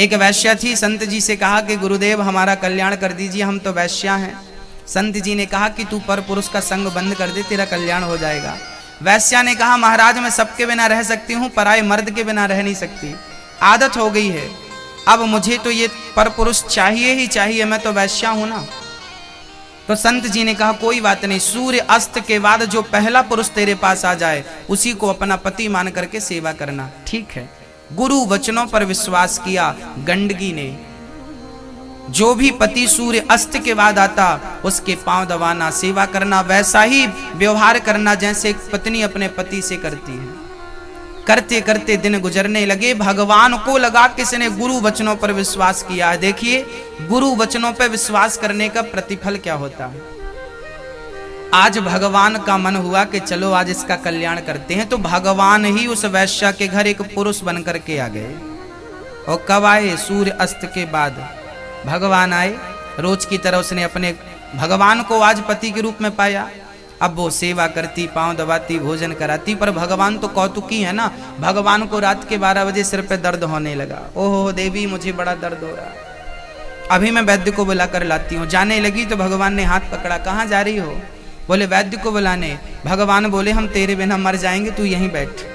एक वैश्या थी, संत जी से कहा कि गुरुदेव हमारा कल्याण कर दीजिए, हम तो वैश्या हैं। संत जी ने कहा कि तू पर पुरुष का संग बंद कर दे, तेरा कल्याण हो जाएगा। वैश्या ने कहा महाराज मैं सबके बिना रह सकती हूँ, पराये मर्द के बिना रह नहीं सकती, आदत हो गई है, अब मुझे तो ये पर पुरुष चाहिए ही चाहिए, मैं तो वैश्या हूं ना। तो संत जी ने कहा कोई बात नहीं, सूर्य अस्त के बाद जो पहला पुरुष तेरे पास आ जाए उसी को अपना पति मान करके सेवा करना। ठीक है। गुरु वचनों पर विश्वास किया गंडकी ने। जो भी पति सूर्य अस्त के बाद आता उसके पांव दबाना, सेवा करना, वैसा ही व्यवहार करना जैसे एक पत्नी अपने पति से करती है। करते करते दिन गुजरने लगे, भगवान को लगा किसने गुरु वचनों पर विश्वास किया है। देखिए गुरु वचनों पर विश्वास करने का प्रतिफल क्या होता है। आज भगवान का मन हुआ कि चलो आज इसका कल्याण करते हैं, तो भगवान ही उस वैश्या के घर एक पुरुष बन करके आ गए। और कब आए? सूर्य अस्त के बाद भगवान आए। रोज की तरह उसने अपने भगवान को आज पति के रूप में पाया। अब वो सेवा करती, पांव दबाती, भोजन कराती, पर भगवान तो कौतुकी है ना। भगवान को रात के 12 बजे सिर पे दर्द होने लगा। ओहो देवी मुझे बड़ा दर्द हो रहा, अभी मैं वैद्य को बुलाकर लाती हूँ। जाने लगी तो भगवान ने हाथ पकड़ा, कहाँ जा रही हो? बोले वैद्य को बुलाने। भगवान बोले हम तेरे बिना मर जाएंगे, तू यहीं बैठ।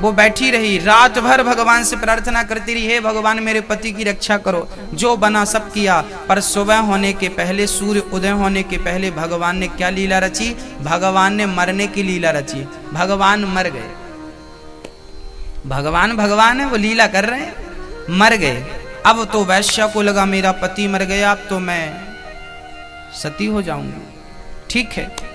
वो बैठी रही, रात भर भगवान से प्रार्थना करती रही, हे भगवान मेरे पति की रक्षा करो। जो बना सब किया, पर सुबह होने के पहले, सूर्य उदय होने के पहले भगवान ने क्या लीला रची? भगवान ने मरने की लीला रची। भगवान मर गए। भगवान भगवान है, वो लीला कर रहे हैं, मर गए। अब तो वैश्या को लगा मेरा पति मर गया, अब तो मैं सती हो जाऊंगी। ठीक है।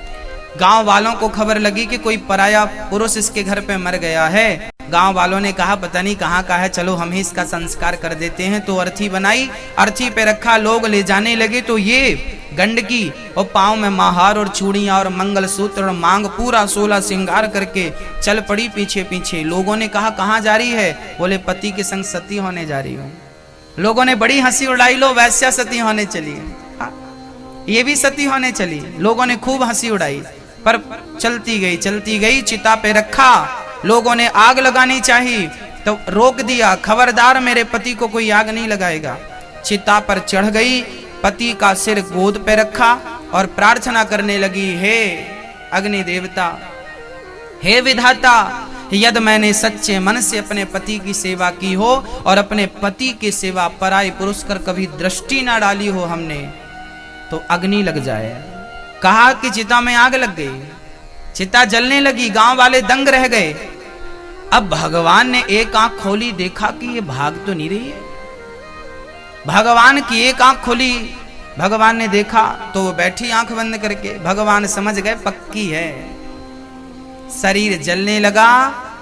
गांव वालों को खबर लगी कि कोई पराया पुरुष इसके घर पे मर गया है। गांव वालों ने कहा पता नहीं कहाँ का है, चलो हम ही इसका संस्कार कर देते हैं। तो अर्थी बनाई, अर्थी पे रखा, लोग ले जाने लगे। तो ये गंडकी और पांव में महार और चूड़ियां और मंगलसूत्र और मांग पूरा 16 श्रृंगार करके चल पड़ी पीछे पीछे। लोगों ने कहा कहाँ जा रही है? बोले पति के संग सती होने जा रही हूँ। लोगों ने बड़ी हंसी उड़ाई, लो वैश्या सती होने चली है, ये भी सती होने चली। लोगों ने खूब हंसी उड़ाई, पर चलती गई। चिता पे रखा, लोगों ने आग लगानी चाहिए तो रोक दिया, खबरदार मेरे पति को कोई आग नहीं लगाएगा। चिता पर चढ़ गई, पति का सिर गोद पे रखा और प्रार्थना करने लगी, हे अग्नि देवता, हे विधाता, यदि मैंने सच्चे मन से अपने पति की सेवा की हो और अपने पति की सेवा पराये पुरुष कर कभी दृष्टि ना डाली हो हमने, तो अग्नि लग जाए। कहा कि चिता में आग लग गई, चिता जलने लगी, गांव वाले दंग रह गए। अब भगवान ने एक आंख खोली, देखा कि ये भाग तो नहीं रही है। भगवान की एक आंख खोली, भगवान ने देखा तो वो बैठी आंख बंद करके। भगवान समझ गए पक्की है। शरीर जलने लगा,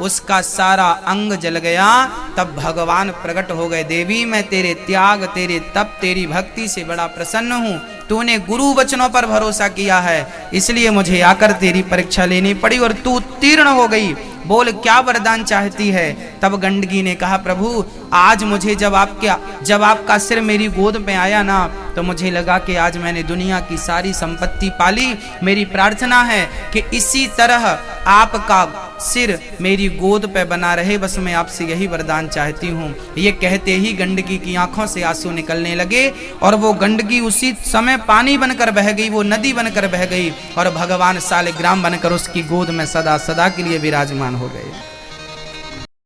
उसका सारा अंग जल गया। तब भगवान प्रकट हो गए, देवी मैं तेरे त्याग, तेरे तप, तेरी भक्ति से बड़ा प्रसन्न हूँ। तूने गुरु वचनों पर भरोसा किया है, इसलिए मुझे आकर तेरी परीक्षा लेनी पड़ी और तू उत्तीर्ण हो गई। बोल क्या वरदान चाहती है? तब गंडकी ने कहा प्रभु आज मुझे जब आपका सिर मेरी गोद में आया ना, तो मुझे लगा कि आज मैंने दुनिया की सारी संपत्ति पाली। मेरी प्रार्थना है कि इसी तरह आपका सिर मेरी गोद पे बना रहे, बस मैं आपसे यही वरदान चाहती हूँ। ये कहते ही गंडकी की आंखों से आंसू निकलने लगे और वो गंडकी उसी समय पानी बनकर बह गई, वो नदी बनकर बह गई और भगवान सालिग्राम बनकर उसकी गोद में सदा सदा के लिए विराजमान हो गए।